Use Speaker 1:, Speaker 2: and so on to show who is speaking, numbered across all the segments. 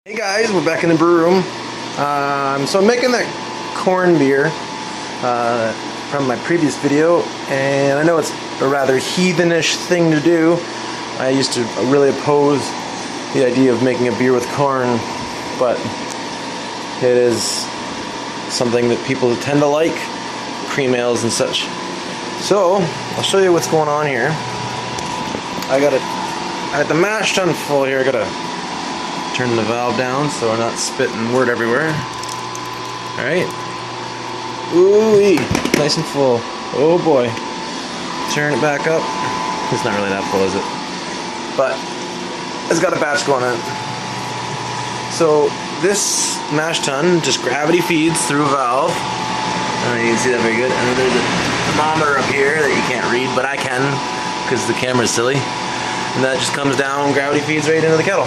Speaker 1: Hey guys, we're back in the brew room. So I'm making that corn beer from my previous video, and I know it's a rather heathenish thing to do. I used to really oppose the idea of making a beer with corn, but it is something that people tend to like, cream ales and such. So I'll show you what's going on here. I got the mash tun full here. I gotta turn the valve down so we're not spitting wort everywhere. Alright. Ooh-wee. Nice and full. Oh boy. Turn it back up. It's not really that full, is it? But it's got a batch going on. So this mash tun just gravity feeds through a valve. I don't know if you can see that very good. And then there's a thermometer up here that you can't read, but I can because the camera's silly. And that just comes down, gravity feeds right into the kettle.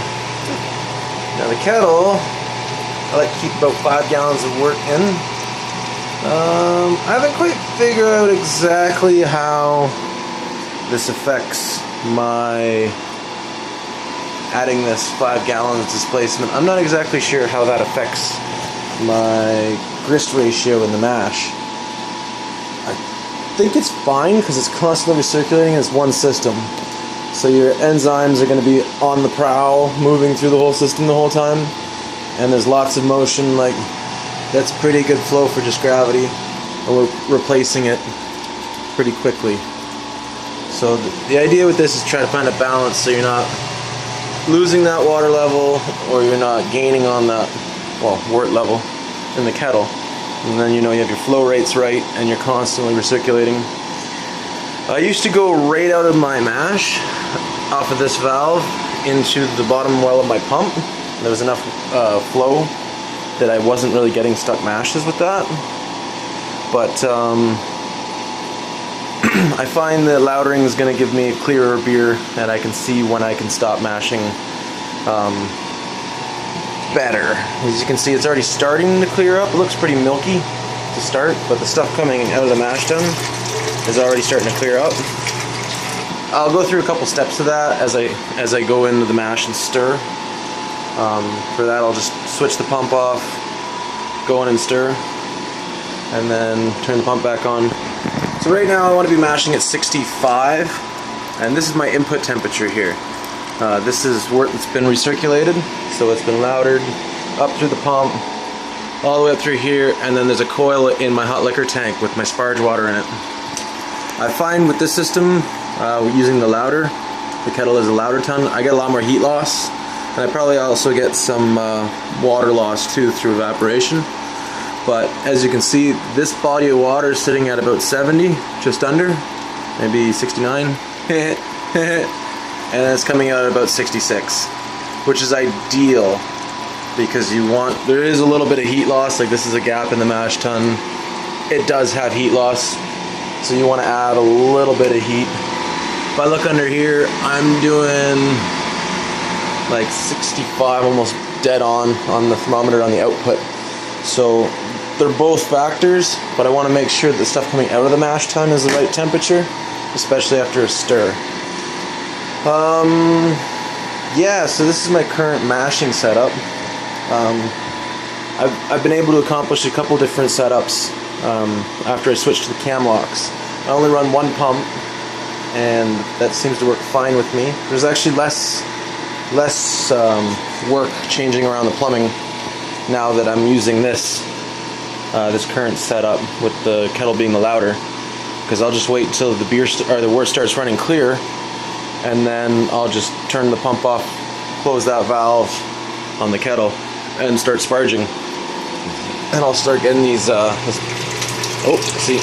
Speaker 1: Now the kettle, I like to keep about 5 gallons of wort in. I haven't quite figured out exactly how this affects my adding this 5 gallons displacement. I'm not exactly sure how that affects my grist ratio in the mash. I think it's fine because it's constantly recirculating as one system. So your enzymes are going to be on the prowl, moving through the whole system the whole time, and there's lots of motion. Like, that's pretty good flow for just gravity, and we're replacing it pretty quickly. So the idea with this is try to find a balance so you're not losing that water level or you're not gaining on that, well, wort level in the kettle. And then you know you have your flow rates right and you're constantly recirculating. I used to go right out of my mash off of this valve into the bottom well of my pump. There was enough flow that I wasn't really getting stuck mashes with that. But I find that lautering is going to give me a clearer beer and I can see when I can stop mashing better. As you can see, it's already starting to clear up. It looks pretty milky to start, but the stuff coming out of the mash tun is already starting to clear up. I'll go through a couple steps of that as I go into the mash and stir. For that, I'll just switch the pump off, go in and stir, and then turn the pump back on. So right now I want to be mashing at 65, and this is my input temperature here. This is wort that's been recirculated, so it's been lautered up through the pump, all the way up through here, and then there's a coil in my hot liquor tank with my sparge water in it. I find with this system, using the lauter, the kettle is a lauter tun, I get a lot more heat loss, and I probably also get some water loss too through evaporation. But as you can see, this body of water is sitting at about 70, just under, maybe 69, and it's coming out at about 66, which is ideal because there is a little bit of heat loss. Like, this is a gap in the mash tun. It does have heat loss. So you want to add a little bit of heat. If I look under here, I'm doing like 65, almost dead on the thermometer on the output. So they're both factors, but I want to make sure that the stuff coming out of the mash tun is the right temperature, especially after a stir. Yeah, so this is my current mashing setup. I've been able to accomplish a couple different setups after I switched to the cam locks. I only run one pump, and that seems to work fine with me. There's actually less work changing around the plumbing now that I'm using this current setup with the kettle being the lauter, because I'll just wait until the wort starts running clear, and then I'll just turn the pump off, close that valve on the kettle, and start sparging. And I'll start getting these, see.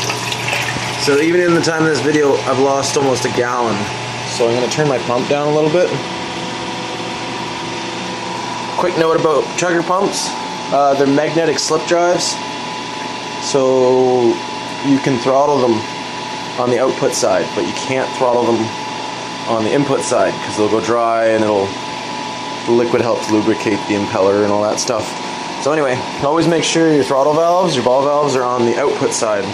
Speaker 1: So even in the time of this video, I've lost almost a gallon. So I'm going to turn my pump down a little bit. Quick note about chugger pumps. They're magnetic slip drives. So you can throttle them on the output side, but you can't throttle them on the input side because they'll go dry and the liquid helps lubricate the impeller and all that stuff. So anyway, always make sure your throttle valves, your ball valves are on the output side,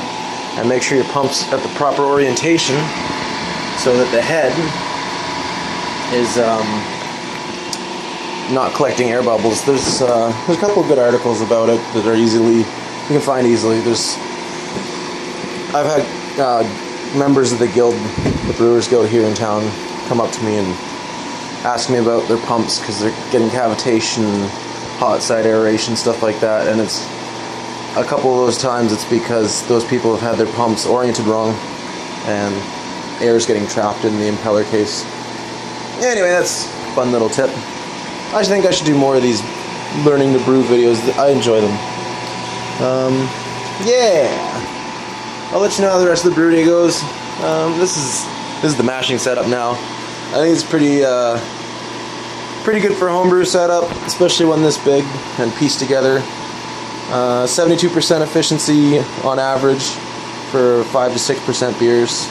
Speaker 1: and make sure your pump's at the proper orientation so that the head is not collecting air bubbles. There's a couple of good articles about it that are you can find easily. I've had members of the guild, the Brewers Guild here in town, come up to me and ask me about their pumps because they're getting cavitation, hot side aeration, stuff like that, and it's a couple of those times it's because those people have had their pumps oriented wrong and air is getting trapped in the impeller case. Anyway, that's a fun little tip. I think I should do more of these learning to brew videos. I enjoy them. Yeah, I'll let you know how the rest of the brew day goes. This is the mashing setup now. I think it's pretty good for a homebrew setup, especially one this big and pieced together. 72% efficiency on average for 5 to 6% beers.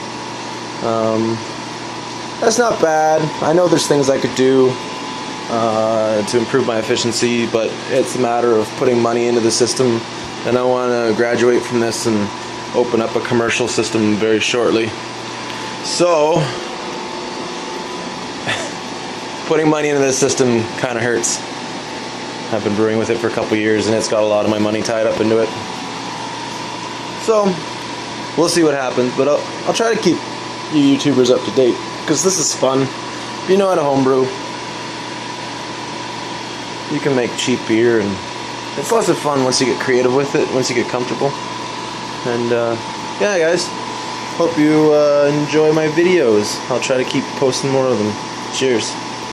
Speaker 1: That's not bad. I know there's things I could do to improve my efficiency, but it's a matter of putting money into the system, and I want to graduate from this and open up a commercial system very shortly. So putting money into this system kind of hurts. I've been brewing with it for a couple years and it's got a lot of my money tied up into it. So we'll see what happens, but I'll try to keep you YouTubers up to date because this is fun. If you know how to homebrew, you can make cheap beer, and it's lots of fun once you get creative with it, once you get comfortable. And yeah, guys, hope you enjoy my videos. I'll try to keep posting more of them. Cheers.